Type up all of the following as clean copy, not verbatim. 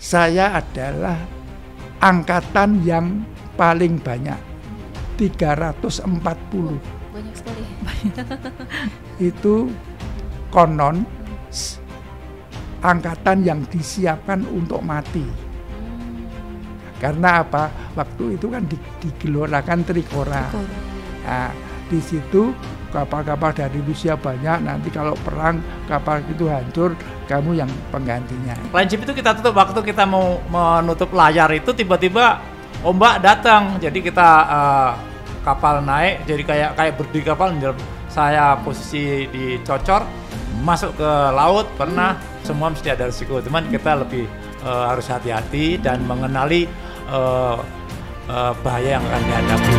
saya adalah angkatan yang paling banyak, 340. Banyak sekali. Itu konon angkatan yang disiapkan untuk mati. Karena apa? Waktu itu kan digelorakan Trikora. Nah, di situ kapal-kapal dari Rusia banyak. Nanti kalau perang kapal itu hancur, kamu yang penggantinya. Prinsip itu kita tutup waktu kita mau menutup layar itu tiba-tiba ombak datang. Jadi kita kapal naik. Jadi kayak berdiri kapal. Saya posisi dicocor masuk ke laut. Pernah semua mesti ada risiko. Cuman kita lebih harus hati-hati dan mengenali bahaya yang akan dihadapi.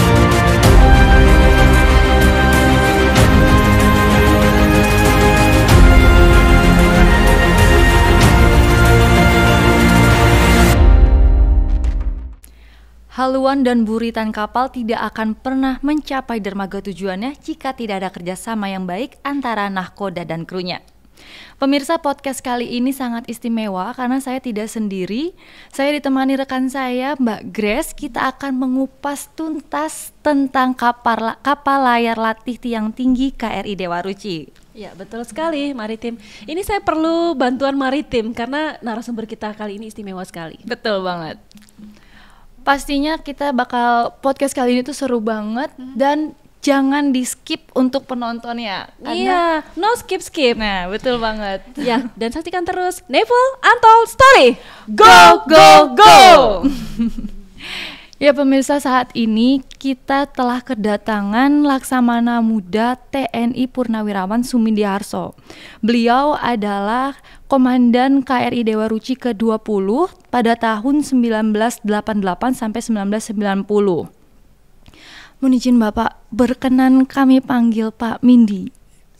Haluan dan buritan kapal tidak akan pernah mencapai dermaga tujuannya jika tidak ada kerjasama yang baik antara nahkoda dan krunya. Pemirsa, podcast kali ini sangat istimewa karena saya tidak sendiri. Saya ditemani rekan saya, Mbak Grace. Kita akan mengupas tuntas tentang kapal layar latih tiang tinggi KRI Dewa Ruci. Ya, betul sekali, Maritim. Ini saya perlu bantuan Maritim karena narasumber kita kali ini istimewa sekali. Betul banget. Pastinya podcast kali ini tuh seru banget dan jangan di skip untuk penontonnya. Iya, no skip. Nah, betul banget. Ya, dan saksikan terus Naval Untold Story. Go, go, go! Ya pemirsa, saat ini kita telah kedatangan Laksamana Muda TNI Purnawirawan Sumindiharso. Beliau adalah Komandan KRI Dewa Ruci ke-20 pada tahun 1988 sampai 1990. Mohon izin Bapak, berkenan kami panggil Pak Mindi.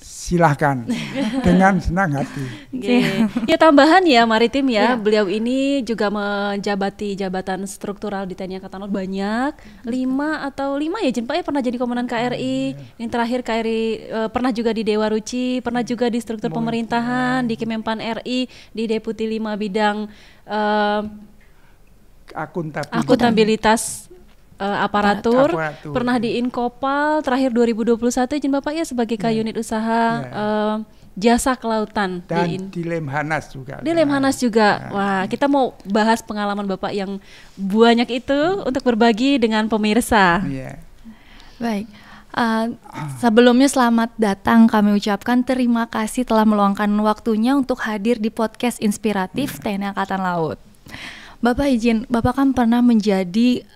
Silahkan, dengan senang hati. Ya, tambahan ya Maritim ya, beliau ini juga menjabati jabatan struktural di TNI Angkatan Laut banyak, 5 ya Jen Pak ya, pernah jadi Komandan KRI, yang terakhir KRI pernah juga di Dewa Ruci, pernah juga di struktur pemerintahan, di Kemenpan RI, di Deputi 5 bidang akuntabilitas aparatur, pernah di Inkopal, terakhir 2021 izin Bapak ya sebagai K-Unit Usaha Jasa Kelautan dan di Lemhanas juga. Di Lemhanas juga. Wah, kita mau bahas pengalaman Bapak yang banyak itu untuk berbagi dengan pemirsa. Baik. Sebelumnya selamat datang kami ucapkan, terima kasih telah meluangkan waktunya untuk hadir di podcast inspiratif TNI Angkatan Laut. Bapak izin, Bapak kan pernah menjadi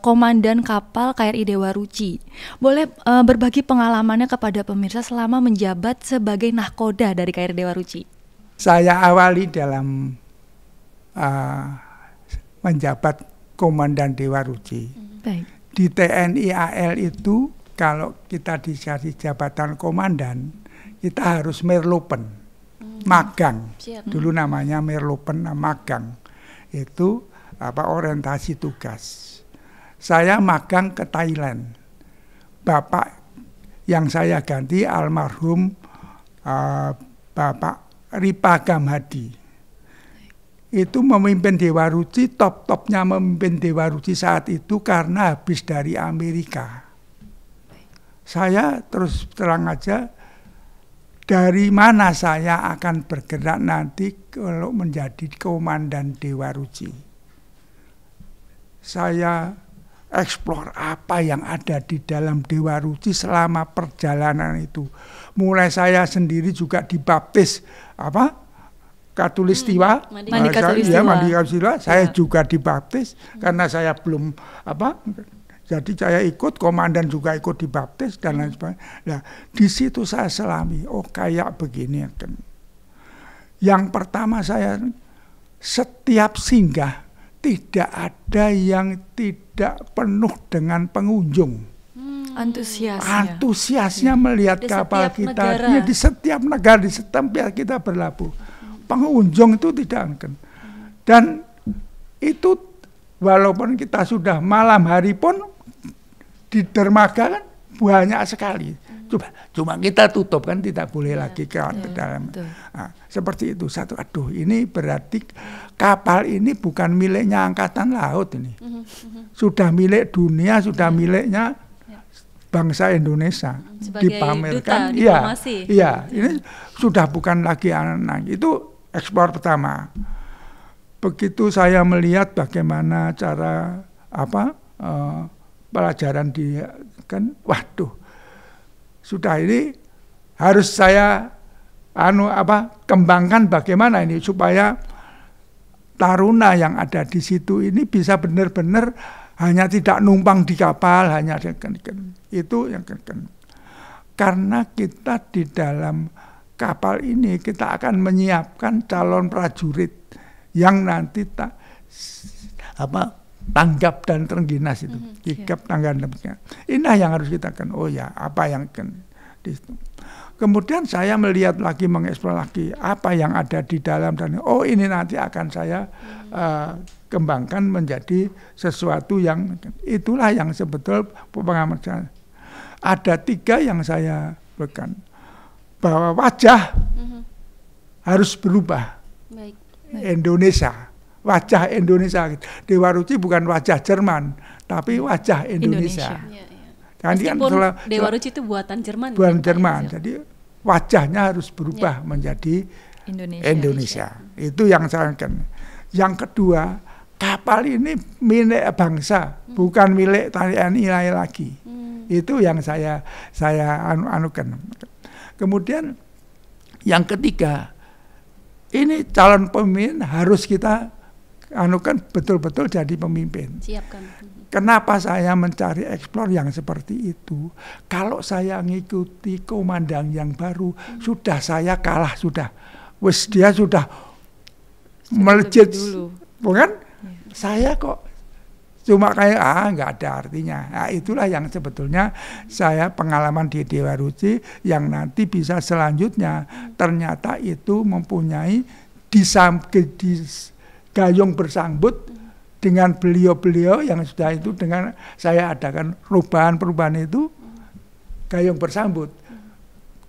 komandan kapal KRI Dewa Ruci. Boleh berbagi pengalamannya kepada pemirsa selama menjabat sebagai nahkoda dari KRI Dewa Ruci? Saya awali dalam menjabat komandan Dewa Ruci. Baik. Di TNI AL itu kalau kita dikasih jabatan komandan, kita harus merlopen, magang. Dulu namanya merlopen, magang. Itu orientasi tugas. Saya magang ke Thailand. Bapak yang saya ganti almarhum Bapak Ripa Gamhadi. Itu memimpin Dewa Ruci, top-topnya memimpin Dewa Ruci saat itu karena habis dari Amerika. Saya terus terang aja, dari mana saya akan bergerak nanti kalau menjadi komandan Dewa Ruci. Saya eksplor apa yang ada di dalam Dewa Ruci selama perjalanan itu. Mulai saya sendiri juga dibaptis Katulistiwa. Mandi Katulistiwa. Mandi Katulistiwa. Saya juga dibaptis karena saya belum jadi saya ikut, komandan juga ikut dibaptis dan lain sebagainya. Nah, di situ saya selami, kayak begini kan. Yang pertama saya setiap singgah tidak ada yang tidak penuh dengan pengunjung. Antusiasnya melihat di kapal kita negara. Di setiap negara, di setiap kita berlabuh. Pengunjung itu tidak akan. Dan itu walaupun kita sudah malam hari pun di dermaga kan banyak sekali. Cuma kita tutup kan, tidak boleh lagi ke dalam. Nah, seperti itu satu. Aduh, ini berarti kapal ini bukan miliknya angkatan laut ini. Sudah milik dunia, sudah miliknya bangsa Indonesia. Sebagai dipamerkan. duta diplomasi. Iya, ini sudah bukan lagi anak. Itu eksplor pertama. Begitu saya melihat bagaimana cara pelajaran dia kan, waduh, sudah ini harus saya kembangkan bagaimana ini supaya taruna yang ada di situ ini bisa benar-benar hanya tidak numpang di kapal, hanya itu yang karena kita di dalam kapal ini kita akan menyiapkan calon prajurit yang nanti tanggap dan terengginas itu, hikap tanggap dan terengginas. Inilah yang harus kita apa yang di situ. Kemudian saya melihat lagi, mengeksplor lagi apa yang ada di dalam dan ini nanti akan saya kembangkan menjadi sesuatu yang itulah yang sebetulnya pengalaman saya. Ada 3 yang saya berikan, bahwa wajah harus berubah. Baik. Indonesia. Wajah Indonesia. Dewa Ruci bukan wajah Jerman, tapi wajah Indonesia. Meskipun Dewa Ruci itu buatan Jerman. Buatan Jerman. Jadi wajahnya harus berubah menjadi Indonesia. Itu yang saya inginkan. Yang kedua, kapal ini milik bangsa, bukan milik TNI lagi. Itu yang saya anukan. Kemudian yang ketiga, ini calon pemimpin harus kita anukan betul-betul jadi pemimpin. Siapkan. Kenapa saya mencari eksplor yang seperti itu? Kalau saya ngikuti komandan yang baru, sudah saya kalah sudah. Dia sudah melejit, bukan? Saya kok cuma kayak nggak ada artinya. Nah, itulah yang sebetulnya saya pengalaman di Dewa Ruci yang nanti bisa selanjutnya ternyata itu mempunyai gayung bersambut dengan beliau-beliau yang sudah itu, dengan saya adakan perubahan itu gayung bersambut.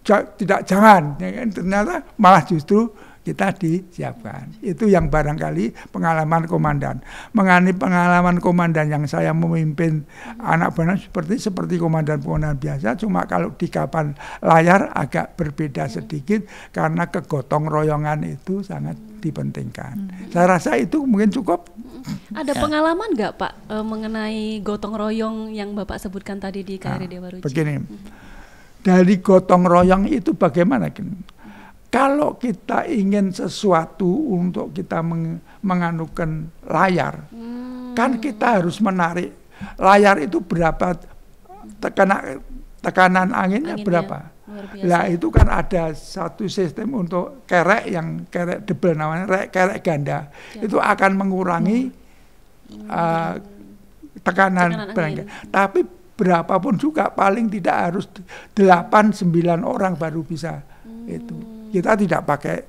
Jangan, ternyata malah justru kita disiapkan. Itu yang barangkali pengalaman komandan. Mengenai pengalaman komandan yang saya memimpin anak buah seperti komandan-komandan biasa, cuma kalau di kapal layar agak berbeda sedikit karena kegotong royongan itu sangat dipentingkan. Saya rasa itu mungkin cukup. Ada pengalaman nggak Pak mengenai gotong royong yang Bapak sebutkan tadi di KRI Dewa Ruci? Begini, dari gotong royong itu bagaimana? Kalau kita ingin sesuatu untuk kita menganukan layar, kan kita harus menarik layar itu berapa tekanan anginnya berapa. Nah itu kan ada satu sistem untuk kerek yang kerek double namanya, kerek ganda. Itu akan mengurangi tekanan angin. Tapi berapapun juga paling tidak harus 8-9 orang baru bisa itu. Kita tidak pakai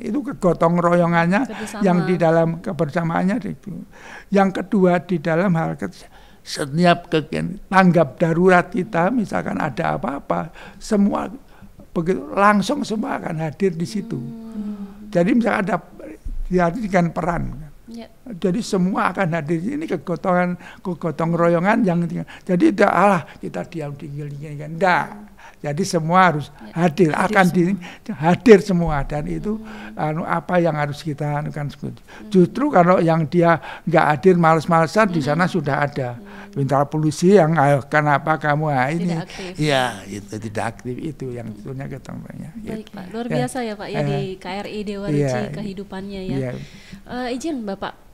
itu kegotong royongannya yang di dalam kebersamaannya itu. Yang kedua di dalam hal setiap tanggap darurat kita, misalkan ada apa-apa, semua begitu langsung semua akan hadir di situ. Jadi misalkan ada diartikan peran. Jadi semua akan hadir. Ini kegotong royongan yang jadi tidak kita diam dingin kan. Enggak. Jadi semua harus hadir hadir semua dan itu apa yang harus kita anukan. Justru kalau yang dia nggak hadir males-malesan di sana sudah ada bintang polisi yang kenapa kamu ini ya itu tidak aktif, itu yang sebetulnya ketemuannya. Baik Pak, luar biasa ya Pak ya di KRI Dewa Ruci kehidupannya ya. Izin Bapak,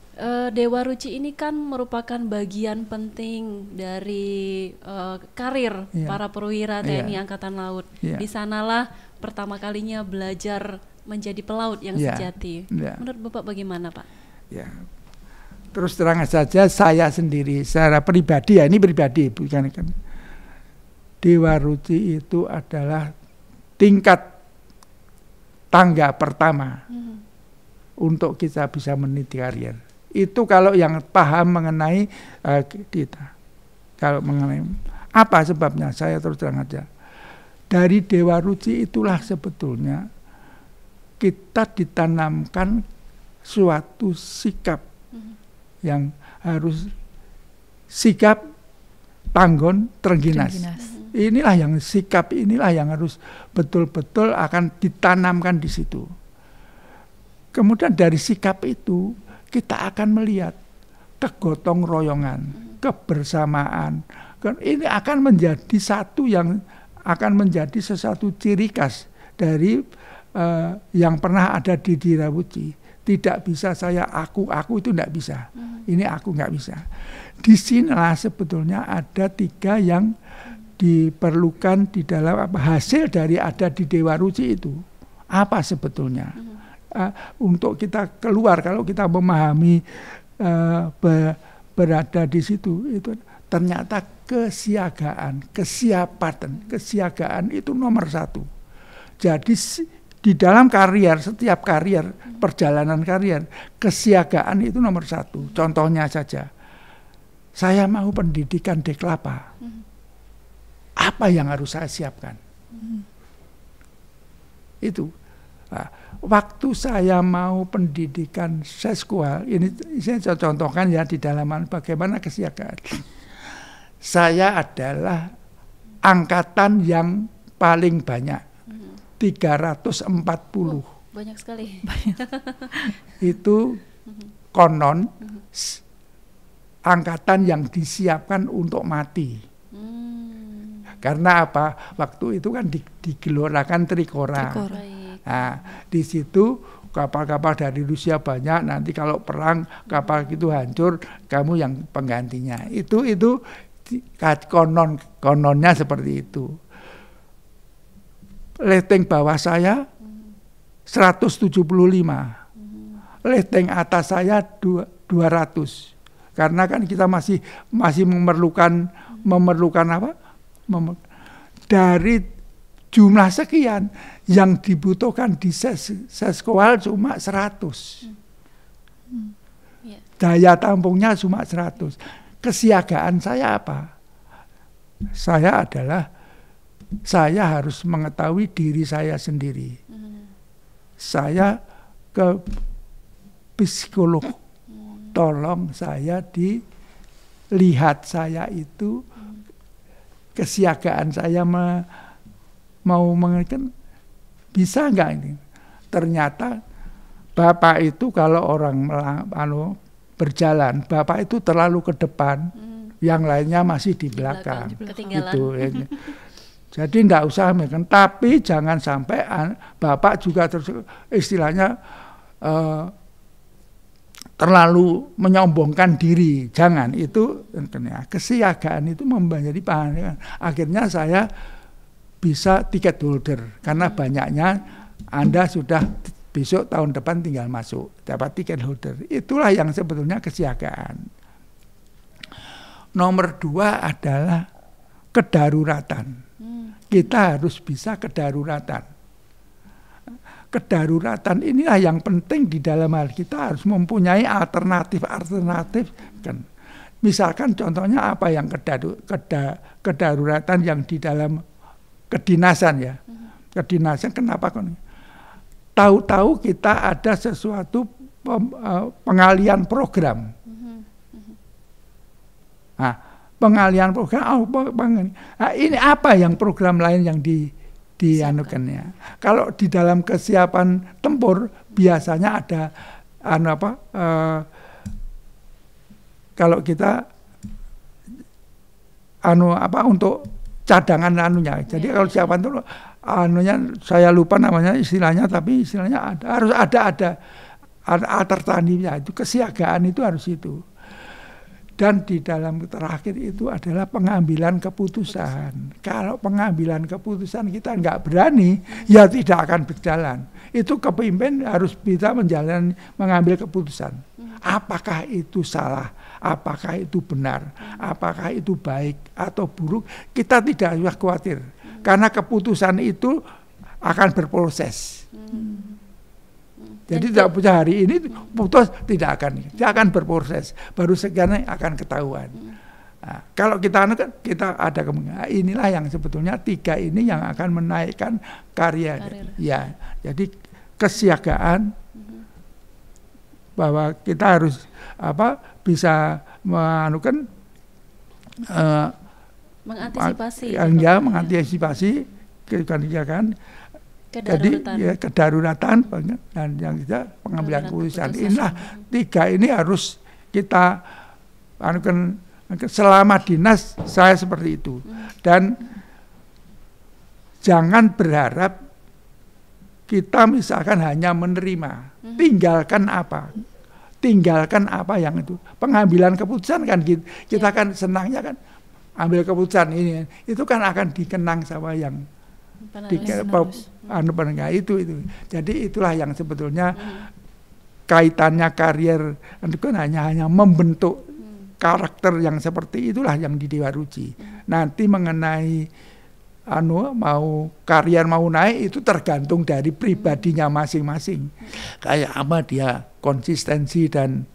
Dewa Ruci ini kan merupakan bagian penting dari karir para perwira TNI Angkatan Laut. Di sanalah pertama kalinya belajar menjadi pelaut yang sejati. Menurut Bapak bagaimana Pak? Ya, terus terang saja saya sendiri secara pribadi ini pribadi bukan kan. Dewa Ruci itu adalah tingkat tangga pertama untuk kita bisa meniti karir. Itu kalau yang paham mengenai kita. Kalau mengenai apa sebabnya, saya terus terang aja. dari Dewa Ruci itulah sebetulnya kita ditanamkan suatu sikap yang harus sikap Panggon Trengginas. Inilah yang sikap inilah yang harus betul-betul akan ditanamkan di situ. Kemudian dari sikap itu kita akan melihat kegotong royongan, kebersamaan. Ini akan menjadi satu yang akan menjadi sesuatu ciri khas dari yang pernah ada di Dirawuci. Tidak bisa saya aku itu tidak bisa. Ini aku nggak bisa. Di sinilah sebetulnya ada 3 yang diperlukan di dalam hasil dari ada di Dewa Ruci itu. Apa sebetulnya? Untuk kita keluar, kalau kita memahami berada di situ, itu ternyata kesiagaan, kesiagaan itu nomor 1. Jadi di dalam karier, setiap karier, perjalanan karier, kesiagaan itu nomor 1. Contohnya saja, saya mau pendidikan di Kelapa. Apa yang harus saya siapkan? Itu. Nah, waktu saya mau pendidikan seskual, ini saya contohkan ya di dalaman bagaimana kesiagaan. Saya adalah angkatan yang paling banyak, 340. Banyak sekali. Itu konon angkatan yang disiapkan untuk mati. Karena apa? Waktu itu kan digelorakan Trikora. Nah, di situ kapal-kapal dari Rusia banyak. Nanti kalau perang kapal itu hancur, kamu yang penggantinya. Itu kononnya seperti itu. Leteng bawah saya 175. Leteng atas saya 200. Karena kan kita masih memerlukan apa? Dari jumlah sekian yang dibutuhkan di seskoal cuma 100. Daya tampungnya cuma 100. Kesiagaan saya apa? Saya harus mengetahui diri saya sendiri. Saya ke psikolog. Tolong saya dilihat saya itu kesiagaan saya mau mengerti, bisa nggak ini? Ternyata Bapak itu kalau orang berjalan, Bapak itu terlalu ke depan, yang lainnya masih di belakang. Gitu. Jadi enggak usah mikir, tapi jangan sampai Bapak juga istilahnya terlalu menyombongkan diri. Jangan, itu kesiagaan itu menjadi paham. Akhirnya saya bisa tiket holder karena banyaknya Anda sudah besok tahun depan tinggal masuk dapat tiket holder. Itulah yang sebetulnya kesiagaan. Nomor 2 adalah kedaruratan. Kita harus bisa kedaruratan. Kedaruratan inilah yang penting di dalam hal kita harus mempunyai alternatif kan. Misalkan contohnya apa yang kedaruratan yang di dalam kedinasan ya. Kedinasan kenapa kan? Tahu-tahu kita ada sesuatu pengalian program. Nah, pengalian program ini apa yang program lain yang dianukannya. Kalau di dalam kesiapan tempur biasanya ada kalau kita untuk cadangan anunya. Jadi kalau siapan itu saya lupa namanya istilahnya, tapi istilahnya harus ada alternatifnya. Itu kesiagaan itu harus itu. Dan di dalam terakhir itu adalah pengambilan keputusan. Kalau pengambilan keputusan kita nggak berani, ya tidak akan berjalan. Itu kepemimpin harus bisa mengambil keputusan. Apakah itu salah? Apakah itu benar? Apakah itu baik atau buruk? Kita tidak usah khawatir. Karena keputusan itu akan berproses. Jadi tidak punya hari ini putus, tidak akan berproses. Baru sekian akan ketahuan. Nah, kalau kita ada kemungkinan, inilah yang sebetulnya 3 ini yang akan menaikkan karir. Ya, jadi kesiagaan bahwa kita harus bisa mengantisipasi. Mengantisipasi kan. Jadi kedaruratan dan yang tidak pengambilan keputusan. Inilah 3 ini harus kita selama dinas saya seperti itu. Dan jangan berharap kita misalkan hanya menerima, tinggalkan apa yang itu. Pengambilan keputusan kan kita kan senangnya kan ambil keputusan ini, itu kan akan dikenang sama yang penengah itu. Jadi itulah yang sebetulnya kaitannya karier itu kan hanya membentuk karakter yang seperti itulah yang di Dewa Ruci. Nanti mengenai mau karier mau naik itu tergantung dari pribadinya masing-masing. Kayak apa dia konsistensi dan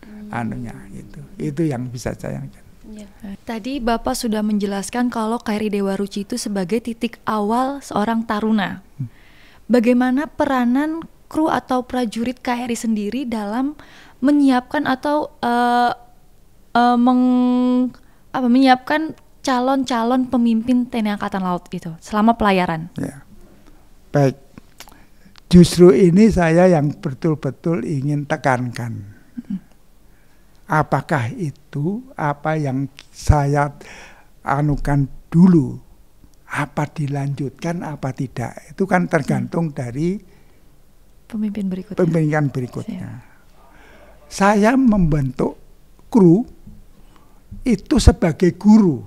itu yang bisa saya. Tadi Bapak sudah menjelaskan kalau KRI Dewa Ruci itu sebagai titik awal seorang taruna. Bagaimana peranan kru atau prajurit KRI sendiri dalam menyiapkan atau menyiapkan calon-calon pemimpin TNI Angkatan Laut itu selama pelayaran? Ya. Baik, justru ini saya yang betul-betul ingin tekankan. Apakah itu apa yang saya anukan dulu, apa dilanjutkan, apa tidak, itu kan tergantung dari pemimpin berikutnya. Saya membentuk kru itu sebagai guru,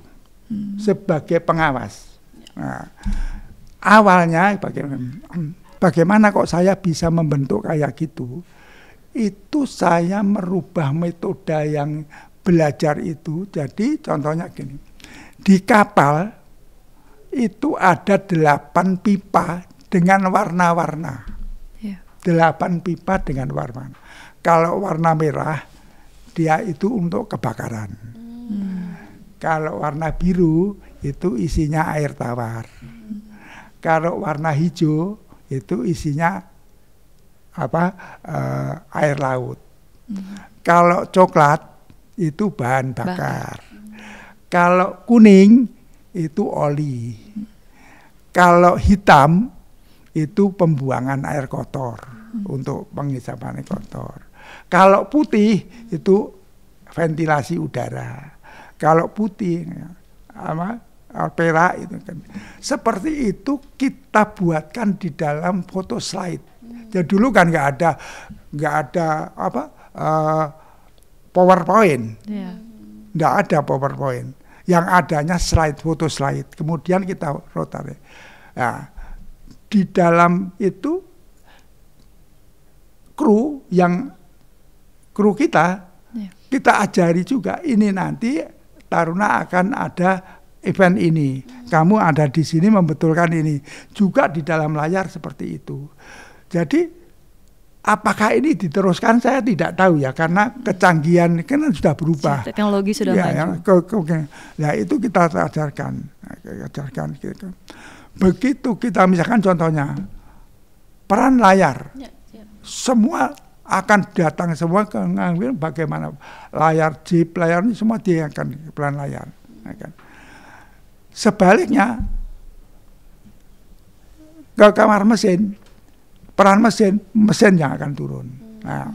sebagai pengawas. Nah, awalnya bagaimana kok saya bisa membentuk kayak gitu? Itu saya merubah metode yang belajar itu. Jadi contohnya gini, di kapal itu ada 8 pipa dengan warna-warna. 8 pipa dengan warna. Kalau warna merah dia itu untuk kebakaran. Kalau warna biru itu isinya air tawar. Kalau warna hijau itu isinya air laut. Kalau coklat itu bahan bakar. Kalau kuning itu oli. Kalau hitam itu pembuangan air kotor untuk penghisapan air kotor. Kalau putih itu ventilasi udara. Kalau putih perak itu kan. Seperti itu kita buatkan di dalam foto slide. Jadi dulu kan nggak ada PowerPoint, nggak ada PowerPoint. Yang adanya slide, foto slide. Kemudian kita rotasi. Nah, di dalam itu kru kita ajari juga. Ini nanti taruna akan ada event ini. Kamu ada di sini membetulkan ini. Juga di dalam layar seperti itu. Jadi apakah ini diteruskan saya tidak tahu ya, karena kecanggihan kan sudah berubah. Teknologi sudah maju. Nah itu kita ajarkan. Begitu kita misalkan contohnya peran layar, semua akan datang semua ke ngambil bagaimana layar jeep, layar ini semua dia akan peran layar. Sebaliknya ke kamar mesin, peran mesin yang akan turun. Nah,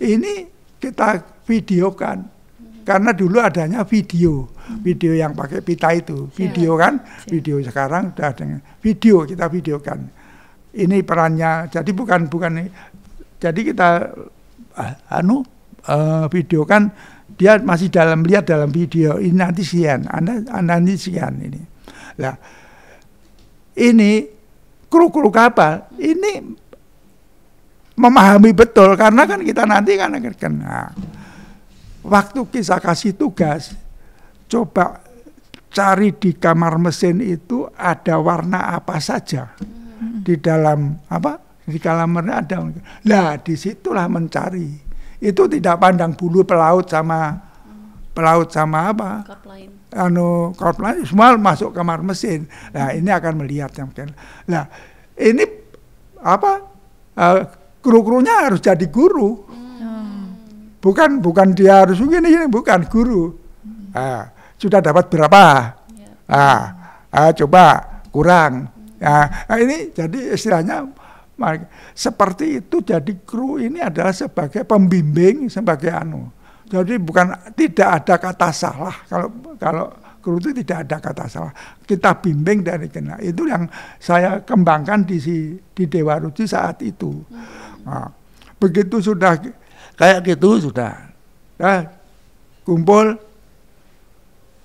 ini kita videokan karena dulu adanya video yang pakai pita itu, video kan, video sekarang sudah ada video, kita videokan. Ini perannya, jadi bukan jadi kita videokan dia masih lihat dalam video ini nanti sekian, Anda nanti sekian ini. Nah, ini kru kapal ini memahami betul karena kan kita nanti kan waktu kita kasih tugas, coba cari di kamar mesin itu ada warna apa saja di dalam di kamarnya ada. Nah disitulah mencari. Itu tidak pandang bulu pelaut sama pelaut sama apa? Korpline semua masuk kamar mesin. Nah, ini akan melihat yang mungkin. Nah, ini apa? Kru-krunya harus jadi guru. Bukan dia harus begini, bukan guru. Sudah dapat berapa? Coba kurang. Ini jadi istilahnya seperti itu. Jadi kru ini adalah sebagai pembimbing, sebagai Jadi tidak ada kata salah. Kalau kru itu tidak ada kata salah. Kita bimbing dari kena. Itu yang saya kembangkan di Dewa Ruci saat itu. Nah, begitu sudah kayak gitu sudah. Kumpul.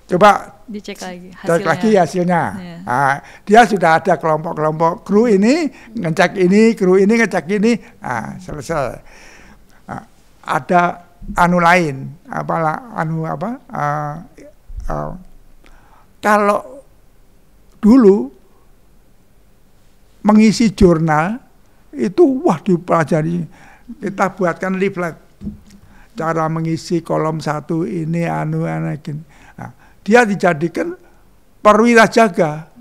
Coba dicek lagi hasilnya. Nah, dia sudah ada kelompok-kelompok kru ini ngecek ini, kru ini ngecek ini. Selesai. Ada lain, kalau dulu mengisi jurnal itu dipelajari, kita buatkan leaflet cara mengisi kolom 1 ini dia dijadikan perwira jaga,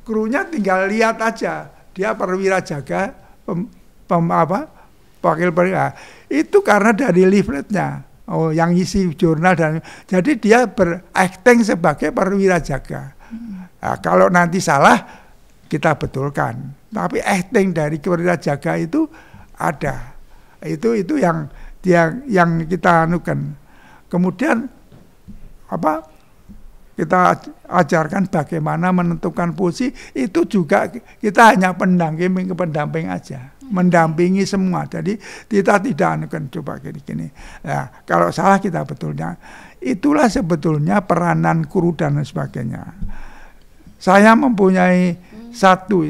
krunya tinggal lihat aja, dia perwira jaga, wakil perwira. Itu karena dari leafletnya, yang isi jurnal dan jadi dia berakting sebagai perwira jaga. Nah, kalau nanti salah kita betulkan. Tapi acting dari perwira jaga itu ada. Itu yang kita anukan. Kemudian kita ajarkan bagaimana menentukan posisi. Itu juga kita hanya pendamping aja. Mendampingi semua. Jadi kita tidak anukan coba gini. Nah, kalau salah kita betulnya. Itulah sebetulnya peranan kru dan sebagainya. Saya mempunyai satu.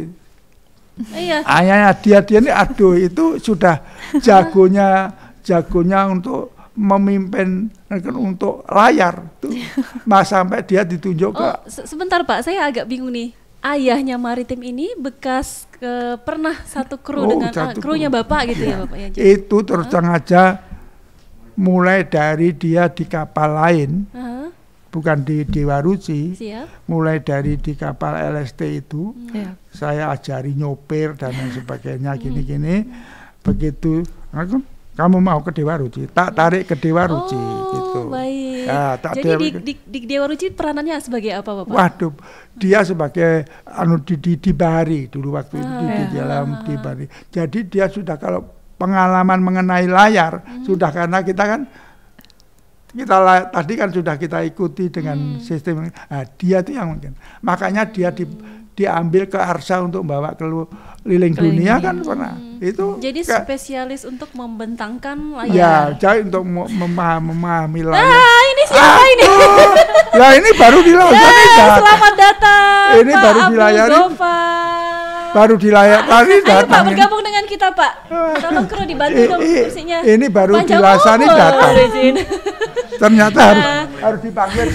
Ayahnya dia ini itu sudah jagonya untuk memimpin untuk layar tuh. Sampai dia ditunjuk ke. Sebentar Pak, saya agak bingung nih. Ayahnya Maritim ini bekas pernah satu kru dengan krunya Bapak gitu ya Bapak ya. Itu terus aja mulai dari dia di kapal lain. Bukan di Dewa Ruci. Mulai dari di kapal LST itu. Saya ajari nyopir dan lain sebagainya gini-gini. Begitu kamu mau ke Dewa Ruci, tak tarik ke Dewa Ruci gitu. Baik. Ya, jadi di Dewa Ruci peranannya sebagai apa Bapak? Waduh, dia sebagai di Bahari dulu waktu itu di dalam di Bahari. Jadi dia sudah kalau pengalaman mengenai layar sudah, karena kita kan tadi kan sudah kita ikuti dengan sistem. Dia tuh yang mungkin. Makanya dia diambil ke Arsa untuk bawa keliling dunia kan pernah. Itu jadi spesialis untuk membentangkan layar. Ya, jadi untuk memahami layar. Ini siapa ini? Lah ini baru dilayari. Selamat datang. Ini Pak baru dilayari. Baru dilayari datang. Ayo Pak bergabung dengan kita Pak. Tolong kru dibantu dong kursinya. Ini baru dilasani datang. Ternyata harus dipanggil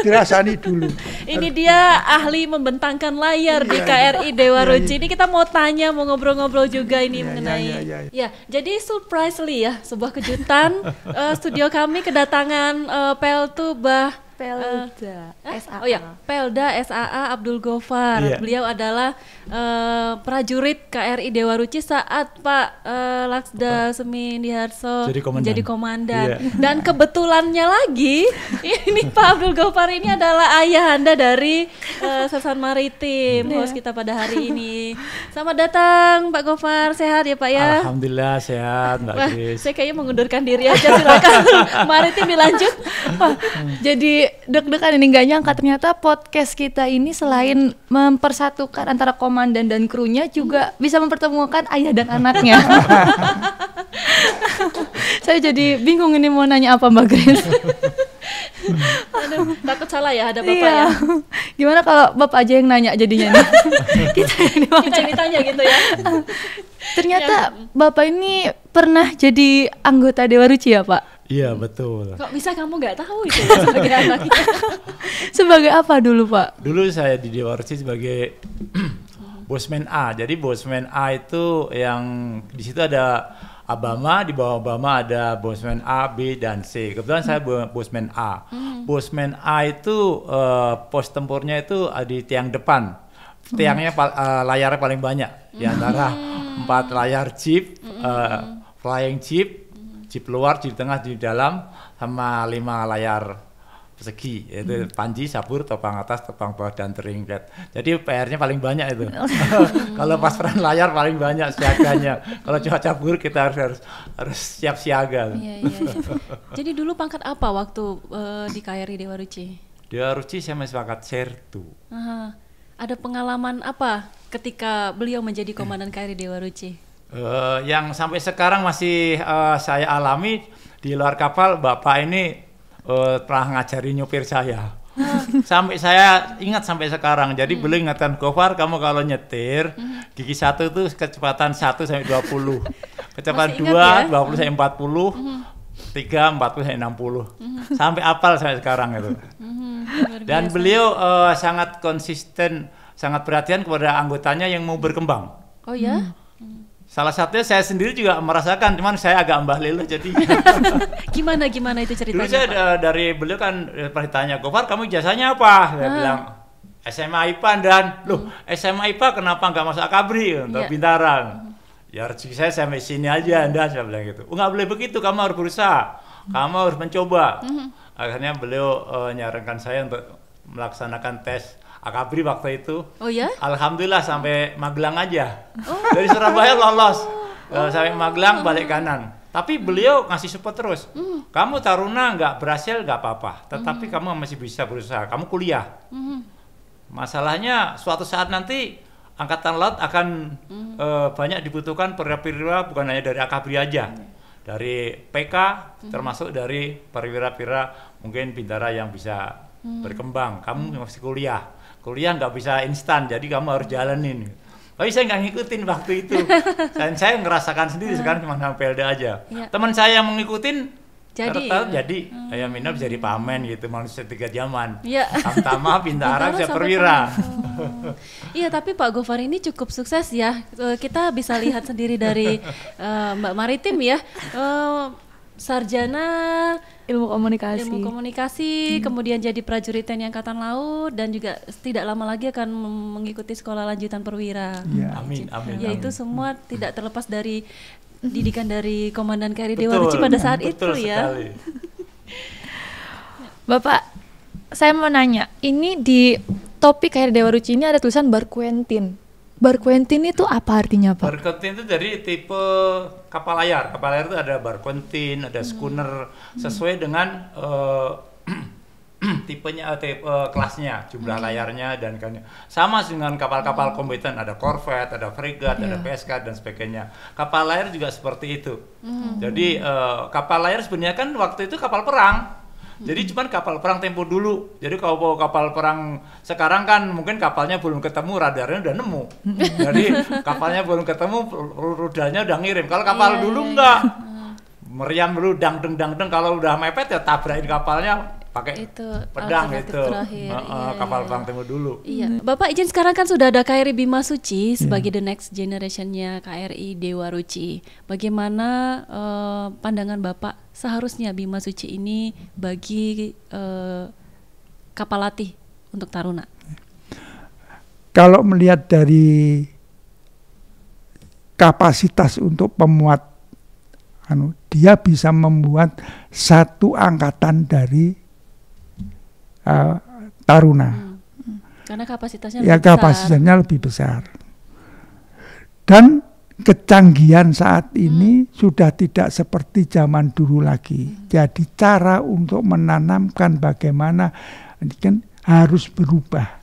dirasani dulu. Ini dia ahli membentangkan layar di KRI Dewa Ruci. Ini kita mau tanya, mau ngobrol-ngobrol juga ini mengenai. Ya, jadi surprisely ya, sebuah kejutan. Studio kami kedatangan Pelda SAA Abdul Gofar. Beliau adalah prajurit KRI Dewa Ruci saat Pak Laksda Semindiharso menjadi komandan. Dan kebetulannya lagi ini Pak Abdul Gofar ini adalah ayahanda dari Sersan Maritim, host kita pada hari ini. Selamat datang Pak Gofar, sehat ya Pak ya? Alhamdulillah sehat Mbak Grace. Saya kayaknya mengundurkan diri aja, silakan Maritim dilanjut. Jadi deg-degan ini, nggak nyangka ternyata podcast kita ini selain mempersatukan antara komandan dan krunya juga bisa mempertemukan ayah dan anaknya. Saya jadi bingung ini mau nanya apa Mbak Grace. Aduh, takut salah ya ada Bapak ya. Gimana kalau Bapak aja yang nanya jadinya nih? kita yang ditanya gitu ya. Ternyata Bapak ini pernah jadi anggota Dewa Ruci ya Pak? Iya betul. Kok bisa kamu nggak tahu itu ya, sebagai anaknya? Sebagai apa dulu Pak? Dulu saya di Dewa Ruci sebagai Bosman A. Jadi Bosman A itu yang di situ ada Abama, di bawah Abama ada bosman A, B, dan C. Kebetulan saya bosman A. Bosman A itu pos tempurnya itu di tiang depan. Tiangnya layarnya paling banyak di antara 4 layar jeep, flying jeep, jeep luar, jeep tengah, jeep dalam, sama 5 layar persegi, yaitu panji, sabur, topang atas, topang bawah, dan teringkat. Jadi PR-nya paling banyak itu. Kalau pas peran layar paling banyak siaganya. Kalau cuaca buruk kita harus siap siaga. Iya. Jadi dulu pangkat apa waktu di KRI Dewa Ruci? Dewa Ruci saya masih pangkat sertu. Ada pengalaman apa ketika beliau menjadi komandan KRI Dewa Ruci? Yang sampai sekarang masih saya alami di luar kapal, Bapak ini pernah ngajari nyupir saya. Sampai saya ingat sampai sekarang. Jadi beliau ingatkan, Gofar, kamu kalau nyetir gigi 1 itu kecepatan 1 sampai 20. Kecepatan 2, ya? 20 sampai 40. 3, 40 sampai 60. Sampai apal sampai sekarang itu. Dan beliau sangat konsisten, sangat perhatian kepada anggotanya yang mau berkembang. Oh ya? Salah satunya saya sendiri juga merasakan, cuman saya agak mbah lele jadi. Gimana itu ceritanya? Dulu saya dari beliau kan pernah ditanya, Gofar, kamu jasanya apa? Saya bilang SMA IPA, dan loh SMA IPA kenapa nggak masuk Akabri untuk Bintaran? Ya rezeki saya sampai sini aja, Anda, saya bilang gitu. Nggak boleh begitu, kamu harus berusaha, kamu harus mencoba. Akhirnya beliau nyarankan saya untuk melaksanakan tes Akabri waktu itu. Oh ya? Alhamdulillah sampai Magelang aja. Dari Surabaya lolos. Sampai Magelang balik kanan. Tapi beliau ngasih support terus. Kamu taruna nggak berhasil nggak apa-apa. Tetapi kamu masih bisa berusaha. Kamu kuliah. Masalahnya suatu saat nanti Angkatan Laut akan banyak dibutuhkan perwira-perwira bukan hanya dari Akabri aja. Dari PK termasuk dari perwira-perwira mungkin Bintara yang bisa berkembang. Kamu masih kuliah. Kuliah nggak bisa instan, jadi kamu harus jalanin. Tapi saya nggak ngikutin waktu itu. Dan saya ngerasakan sendiri, sekarang cuma sama PLD aja. Teman saya yang mengikutin, jadi ya Mina bisa dipamen gitu, manusia 3 zaman. Tamtama, Bintara, bisa perwira. Iya, tapi Pak Gofar ini cukup sukses ya. Kita bisa lihat sendiri dari Mbak Maritim ya. Sarjana ilmu komunikasi, kemudian jadi prajurit TNI Angkatan Laut, dan juga tidak lama lagi akan mengikuti sekolah lanjutan perwira. Amin. Itu semua tidak terlepas dari didikan dari Komandan KRI Dewa Ruci pada saat itu ya. Bapak, saya mau nanya, ini di topi KRI Dewa Ruci ini ada tulisan Barquentin. Barquentin itu apa artinya, Pak? Barquentin itu dari tipe kapal layar. Kapal layar itu ada barquentin, ada schooner, sesuai dengan tipenya, kelasnya, jumlah layarnya, dan sama dengan kapal-kapal kompeten, ada korvet, ada fregat, ada PSK, dan sebagainya. Kapal layar juga seperti itu. Jadi kapal layar sebenarnya kan waktu itu kapal perang. Jadi cuman kapal perang tempo dulu. Jadi kalau kapal perang sekarang kan mungkin kapalnya belum ketemu, radarnya udah nemu. Jadi kapalnya belum ketemu, rudalnya udah ngirim. Kalau kapal dulu enggak. Meriam dulu, dang deng. Kalau udah mepet ya tabrakin kapalnya pakai pedang gitu. Kapal perang tempo dulu. Bapak izin, sekarang kan sudah ada KRI Bima Suci sebagai the next generation-nya KRI Dewa Ruci. Bagaimana pandangan Bapak seharusnya Bima Suci ini bagi kapal latih untuk taruna? Kalau melihat dari kapasitas untuk pemuat, dia bisa membuat satu angkatan dari taruna. Karena kapasitasnya lebih besar. Dan kecanggihan saat ini sudah tidak seperti zaman dulu lagi. Jadi cara untuk menanamkan bagaimana ini kan harus berubah.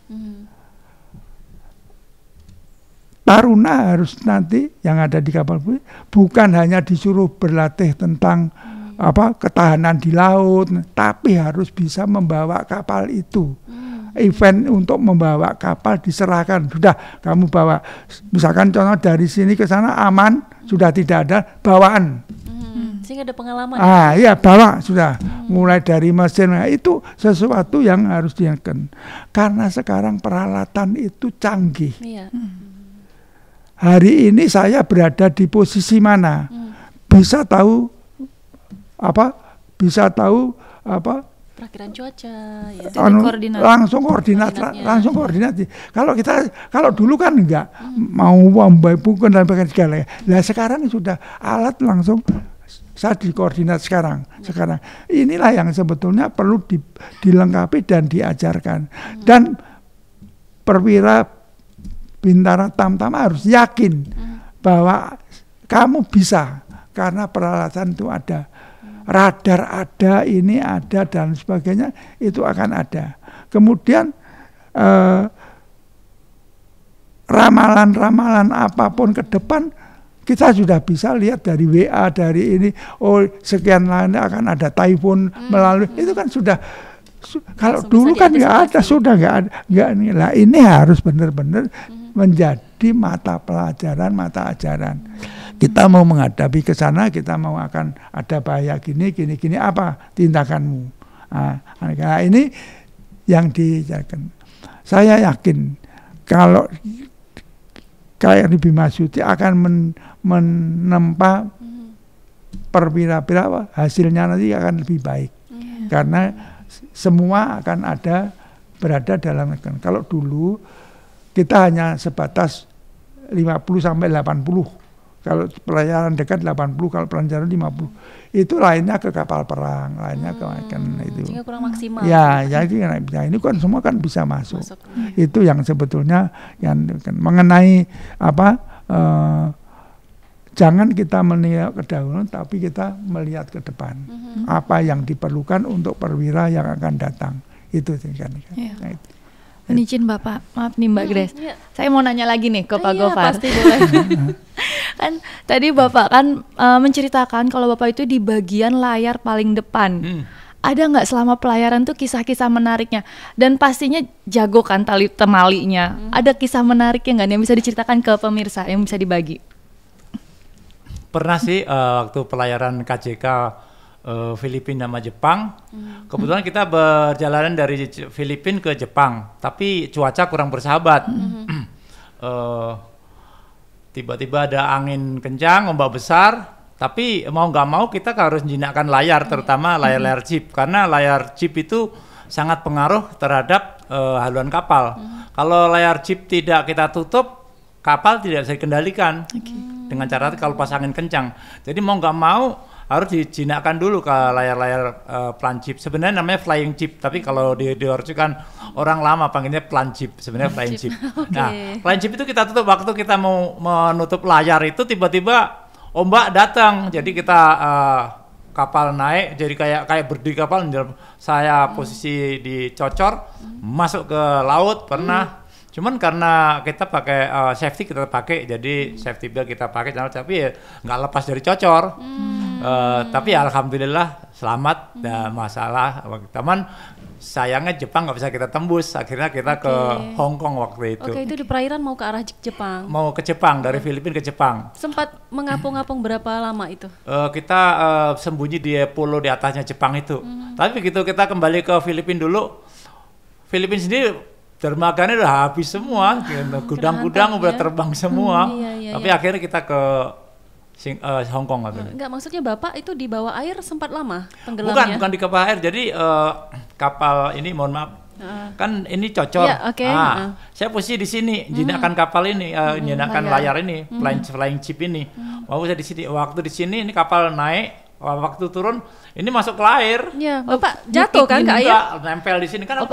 Taruna harus nanti yang ada di kapal bukan hanya disuruh berlatih tentang ketahanan di laut, tapi harus bisa membawa kapal itu. Event untuk membawa kapal diserahkan, sudah kamu bawa, misalkan contoh dari sini ke sana aman, sudah tidak ada bawaan. Sehingga ada pengalaman. Bawa sudah, mulai dari mesin. Itu sesuatu yang harus dilakukan. Karena sekarang peralatan itu canggih. Hari ini saya berada di posisi mana? bisa tahu Perakhiran cuaca ya. langsung koordinat. Kalau dulu kan enggak mau bukan dan bagian segala. Nah sekarang sudah alat langsung saya dikoordinat sekarang. Inilah yang sebetulnya perlu dilengkapi dan diajarkan. Dan perwira Bintara Tamtama harus yakin bahwa kamu bisa, karena peralatan itu ada. Radar ada, ini ada, dan sebagainya, itu akan ada. Kemudian ramalan-ramalan apapun ke depan, kita sudah bisa lihat dari WA, dari ini, sekian lainnya akan ada typhoon melalui, itu kan sudah, kalau dulu kan nggak ada, sudah nggak ada. Lah ini harus benar-benar menjadi mata ajaran. Kita mau menghadapi ke sana, kita mau akan ada bahaya gini, apa tindakanmu? Nah, ini yang dijaga. Saya yakin kalau KRI Bima Sukti akan menempa perwira-wira, hasilnya nanti akan lebih baik. Karena semua akan berada dalam. Kalau dulu kita hanya sebatas 50-80. Kalau pelayaran dekat 80, kalau pelayaran 50. Itu lainnya ke kapal perang, lainnya ke itu. Sehingga kurang maksimal. Ya, jadi ini kan semua kan bisa masuk. Itu yang sebetulnya yang mengenai jangan kita melihat ke dahulu, tapi kita melihat ke depan. Apa yang diperlukan untuk perwira yang akan datang. Itu kan. Ya. Nah, itu. Izin Bapak, maaf nih Mbak Grace. Iya. Saya mau nanya lagi nih ke Pak Gofar. Pasti boleh. Kan tadi Bapak kan menceritakan kalau Bapak itu di bagian layar paling depan. Ada nggak selama pelayaran tuh kisah-kisah menariknya? Dan pastinya jago kan tali temalinya. Ada kisah menariknya nggak yang bisa diceritakan ke pemirsa, yang bisa dibagi? Pernah sih waktu pelayaran KJK Filipina sama Jepang. Kebetulan kita berjalanan dari Filipina ke Jepang, tapi cuaca kurang bersahabat. Tiba-tiba ada angin kencang, ombak besar, tapi mau nggak mau kita harus jinakkan layar, terutama layar-layar chip, karena layar chip itu sangat pengaruh terhadap haluan kapal. Kalau layar chip tidak kita tutup, kapal tidak bisa dikendalikan dengan cara kalau pas angin kencang. Jadi mau nggak mau harus dijinakkan dulu ke layar-layar plan chip. Sebenarnya namanya flying chip, tapi kalau di Orcu kan orang lama panggilnya plan chip, sebenarnya flying chip. Nah, flying chip itu kita tutup waktu kita mau menutup layar itu, tiba-tiba ombak datang. Jadi kita kapal naik, jadi kayak berdiri kapal. Saya posisi dicocor, masuk ke laut pernah. Cuman karena kita pakai safety, kita pakai, jadi safety belt kita pakai, tapi ya nggak lepas dari cocor. Tapi alhamdulillah selamat, tidak masalah. Teman sayangnya Jepang nggak bisa kita tembus, akhirnya kita ke Hong Kong waktu itu. Itu di perairan mau ke arah Jepang. Mau ke Jepang, dari Filipina ke Jepang. Sempat mengapung-apung berapa lama itu? Kita sembunyi di pulau di atasnya Jepang itu. Tapi begitu kita kembali ke Filipina dulu, Filipina sendiri dermaganya udah habis semua, gudang-gudang udah terbang semua. Tapi akhirnya kita ke Hong Kong. Enggak, maksudnya Bapak itu di bawah air sempat lama tenggelamnya? Bukan di bawah air. Jadi kapal ini, mohon maaf, kan ini cocor. Saya posisi di sini, jinakkan kapal ini, jinakkan layar ini, flying chip ini. Saya di sini. Waktu di sini ini kapal naik, waktu turun ini masuk ke air. Ya, Bapak jatuh kan ke air? Enggak, nempel di sini kan.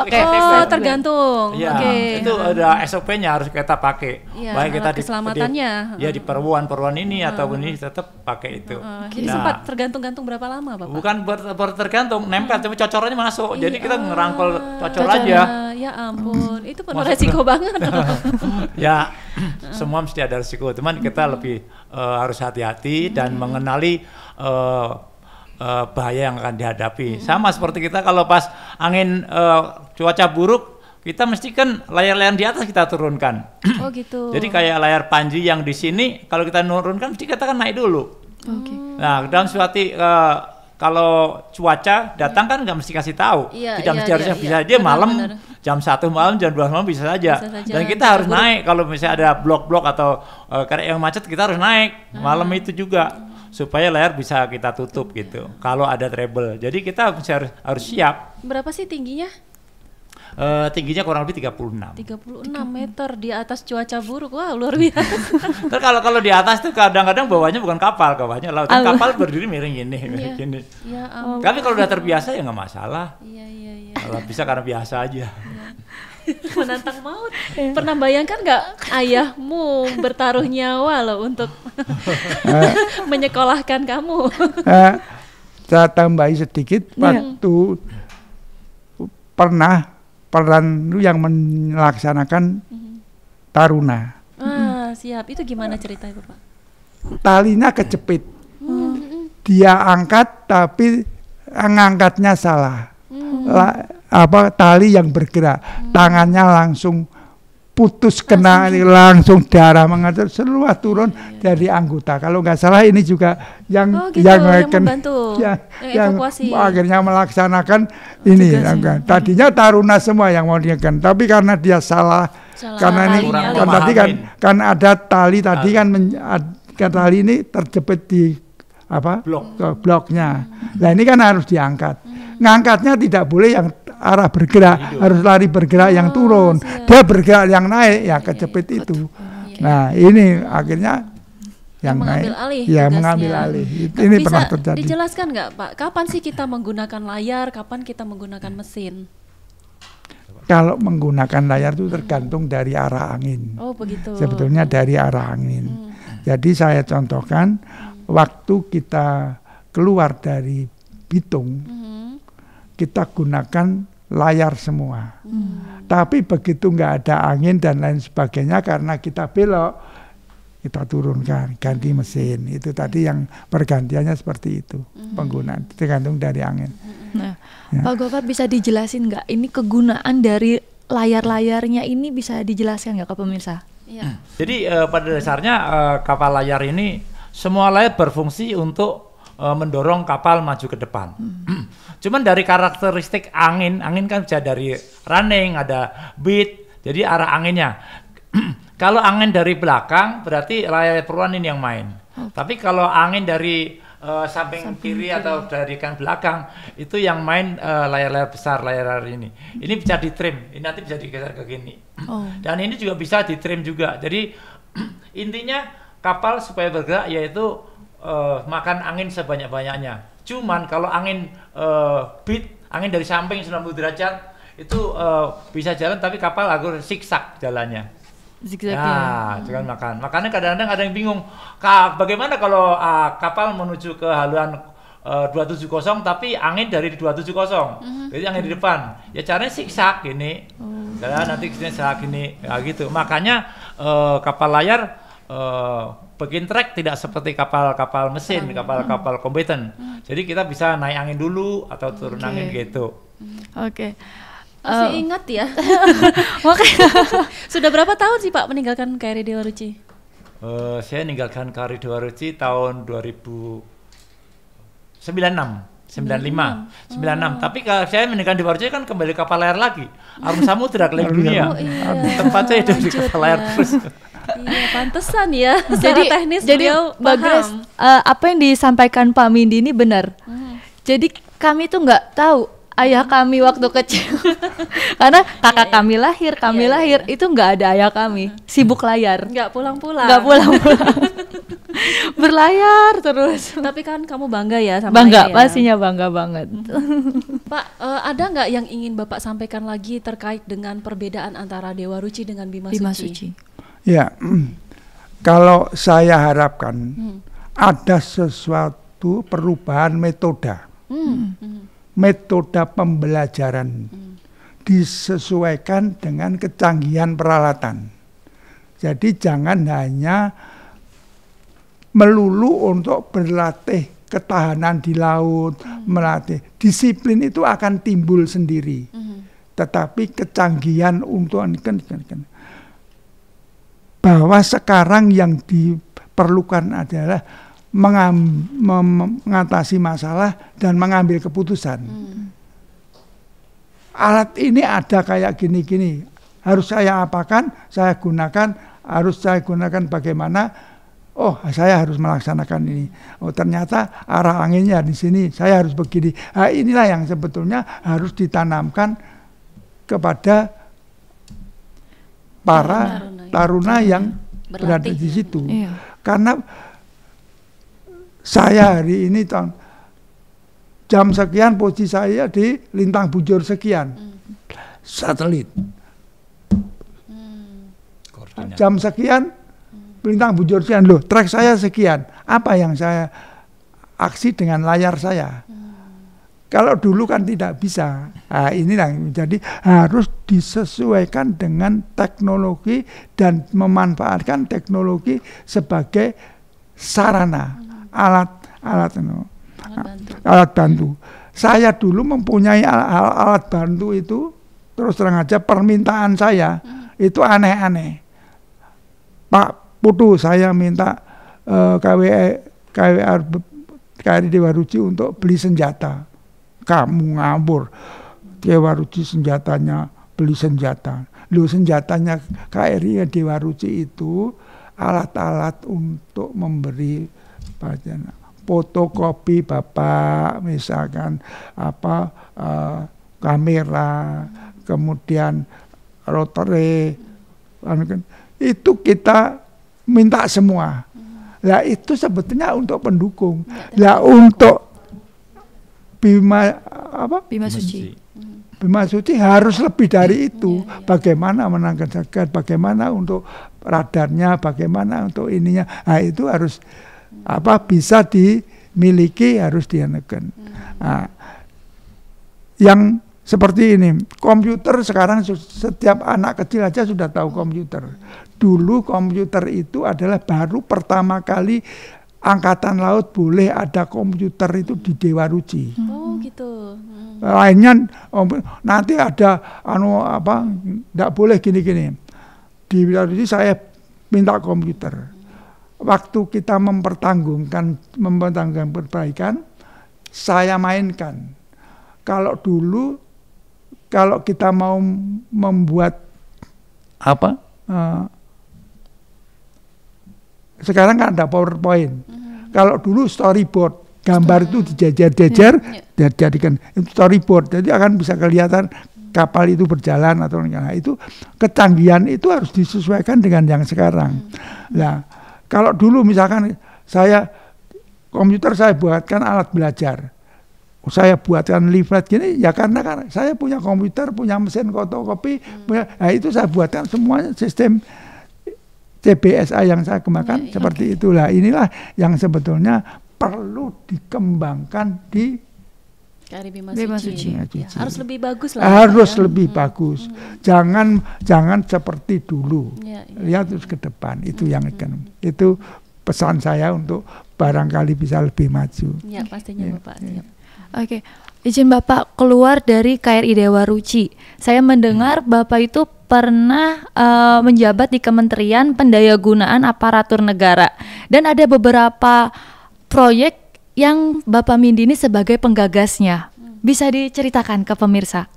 Tergantung. Ya, itu ada SOP-nya harus kita pakai. Baik kita keselamatannya. Di perwan ini atau ini tetap pakai itu. Jadi sempat tergantung berapa lama, Bapak? Bukan tergantung, nempel, cuma cocorannya masuk. Jadi kita ngerangkul cocor aja. Ya ampun, itu penuh resiko banget. Ya, semua mesti ada resiko. Cuman kita lebih harus hati-hati dan mengenali bahaya yang akan dihadapi. Sama seperti kita kalau pas angin cuaca buruk, kita mesti kan layar-layar di atas kita turunkan. Oh gitu. Jadi kayak layar panji yang di sini, kalau kita nurunkan mesti kita kan naik dulu. Nah, dalam suatu kalau cuaca datang kan nggak mesti kasih tahu. Tidak mesti harusnya bisa aja malam, jam 1 malam, jam 2 malam bisa saja. Dan kita harus naik kalau misalnya ada blok-blok atau kayak yang macet, kita harus naik malam itu juga. supaya layar bisa kita tutup gitu. Kalau ada trouble, jadi kita harus siap. Berapa sih tingginya? Tingginya kurang lebih 36. 36 meter di atas cuaca buruk. Wah, luar biasa. Terus kalau di atas tuh kadang-kadang bawahnya bukan kapal, bawahnya laut. Kapal berdiri miring gini, miring gini. Ya, Tapi kalau udah terbiasa ya nggak masalah. Iya. Kalau bisa karena biasa aja. Menantang maut. Pernah bayangkan nggak ayahmu bertaruh nyawa loh untuk menyekolahkan kamu? Saya tambahi sedikit, waktu pernah peran yang melaksanakan taruna. Siap. Itu gimana ceritanya, Bapak? Talinya kejepit. Dia angkat tapi ngangkatnya salah. Tali yang bergerak, tangannya langsung putus kena, langsung darah mengalir seluruh turun dari anggota. Kalau nggak salah ini juga yang membantu yang evakuasi. Akhirnya melaksanakan ini. Tadinya taruna semua yang mau diakan, tapi karena dia salah karena ini kan tadi kan ada tali tadi kan tali ini terjepit di bloknya. Nah ini kan harus diangkat. Ngangkatnya tidak boleh yang arah bergerak, harus lari bergerak yang turun. Dia bergerak yang naik, ya kejepit itu. Nah ini akhirnya yang naik, mengambil alih. Ini pernah terjadi. Dijelaskan nggak, Pak? Kapan sih kita menggunakan layar? Kapan kita menggunakan mesin? Kalau menggunakan layar itu tergantung dari arah angin. Oh begitu. Sebetulnya dari arah angin. Jadi saya contohkan, waktu kita keluar dari Bitung, kita gunakan layar semua. Tapi begitu nggak ada angin dan lain sebagainya, karena kita belok, kita turunkan, ganti mesin. Itu tadi yang pergantiannya seperti itu, penggunaan tergantung dari angin. Nah, Pak Gofar bisa dijelasin nggak ini kegunaan dari layar-layarnya ini, bisa dijelaskan nggak ke pemirsa? Iya. Jadi pada dasarnya kapal layar ini semua layar berfungsi untuk mendorong kapal maju ke depan. Cuman dari karakteristik angin kan bisa dari running, ada beat, jadi arah anginnya. Kalau angin dari belakang berarti layar peruan ini yang main. Tapi kalau angin dari samping kiri atau dari kan belakang, itu yang main layar-layar besar, layar ini. Ini bisa ditrim, ini nanti bisa digeser ke gini. Dan ini juga bisa ditrim juga. Jadi intinya kapal supaya bergerak yaitu makan angin sebanyak-banyaknya. Cuman kalau angin beat, angin dari samping 90 derajat itu bisa jalan, tapi kapal agak zigzag jalannya. Nah, jangan makan. Makanya kadang-kadang ada yang bingung, bagaimana kalau kapal menuju ke haluan 270 tapi angin dari 270. Jadi angin di depan. Ya caranya zigzag gini. Jalan nanti kesini gini, ya gitu. Makanya kapal layar bikin trek tidak seperti kapal-kapal mesin, kapal-kapal kompeten. Jadi kita bisa naik angin dulu atau turun angin gitu. Oke. Masih ingat ya? Sudah berapa tahun sih Pak meninggalkan KRI Dewa Ruci? Saya meninggalkan KRI Dewa Ruci tahun 2096. 96. Tapi kalau saya meninggalkan Dewa Ruci kan kembali kapal layar lagi. Arum Samudra keliling dunia. Tempat saya hidup di kapal layar terus. Iya, pantesan ya. Jadi teknis beliau paham. Apa yang disampaikan Pak Mindy ini benar. Jadi kami tuh nggak tahu ayah kami waktu kecil. Karena kakak kami lahir, itu nggak ada ayah kami. Sibuk layar. Nggak pulang-pulang. Berlayar terus. Tapi kan kamu bangga ya sama bangga, ayah. pastinya bangga banget. Pak, ada nggak yang ingin Bapak sampaikan lagi terkait dengan perbedaan antara Dewa Ruci dengan Bima Suci? Ya, kalau saya harapkan ada sesuatu perubahan metode. Metode pembelajaran disesuaikan dengan kecanggihan peralatan. Jadi jangan hanya melulu untuk berlatih ketahanan di laut, melatih disiplin itu akan timbul sendiri. Tetapi kecanggihan untuk bahwa sekarang yang diperlukan adalah mengatasi masalah dan mengambil keputusan. Alat ini ada kayak gini-gini, harus saya apakan, saya gunakan, harus saya gunakan bagaimana oh saya harus melaksanakan ini. Oh ternyata arah anginnya di sini, saya harus begini. Nah, inilah yang sebetulnya harus ditanamkan kepada para taruna yang berada di situ. Iya. Karena saya hari ini jam sekian posisi saya di lintang bujur sekian. Satelit. Jam sekian lintang bujur sekian. Loh, trek saya sekian. Apa yang saya aksi dengan layar saya? Kalau dulu kan tidak bisa. Nah, inilah jadi harus disesuaikan dengan teknologi dan memanfaatkan teknologi sebagai sarana, alat bantu. Saya dulu mempunyai alat bantu itu, terus terang aja permintaan saya itu aneh-aneh. Pak Putu, saya minta KRI Dewa Ruci untuk beli senjata. Kamu ngawur, Dewa Ruci senjatanya beli senjata. Loh, senjatanya KRI Dewa Ruci itu alat-alat untuk memberi fotokopi Bapak, misalkan kamera, kemudian rotary, itu kita minta semua. Lah itu sebetulnya untuk pendukung. Lah untuk Bima Suci. Bima Suci harus lebih dari itu. Bagaimana menangkan zakat, bagaimana untuk radarnya, bagaimana untuk ininya. Nah, itu harus bisa dimiliki, harus dianekan. Nah, yang seperti ini, komputer sekarang setiap anak kecil aja sudah tahu komputer. Dulu komputer itu adalah baru pertama kali Angkatan Laut boleh ada komputer itu di Dewa Ruci. Oh gitu. Lainnya nanti ada enggak boleh gini-gini. Di Dewa Ruci saya minta komputer. Waktu kita mempertanggungkan perbaikan, saya mainkan. Kalau dulu kalau kita mau membuat sekarang kan ada PowerPoint. Kalau dulu storyboard, gambar itu dijejer-jejer, dijadikan itu storyboard. Jadi akan bisa kelihatan kapal itu berjalan atau enggak. Itu kecanggihan itu harus disesuaikan dengan yang sekarang. Nah, kalau dulu misalkan komputer saya buatkan alat belajar. Saya buatkan leaflet gini ya karena kan saya punya komputer, punya mesin fotokopi, itu saya buatkan semuanya sistem CBSA yang saya kembangkan seperti itulah. Inilah yang sebetulnya perlu dikembangkan di KRI Bima Suci. Ya, harus lebih bagus lah. Harus lebih bagus. Jangan seperti dulu. Lihat terus ke depan. Itu yang itu pesan saya untuk barangkali bisa lebih maju. Ya, pastinya Bapak. Oke. Izin Bapak keluar dari KRI Dewa Ruci. Saya mendengar Bapak itu pernah menjabat di Kementerian Pendayagunaan Aparatur Negara. Dan ada beberapa proyek yang Bapak Mindini sebagai penggagasnya. Bisa diceritakan ke pemirsa?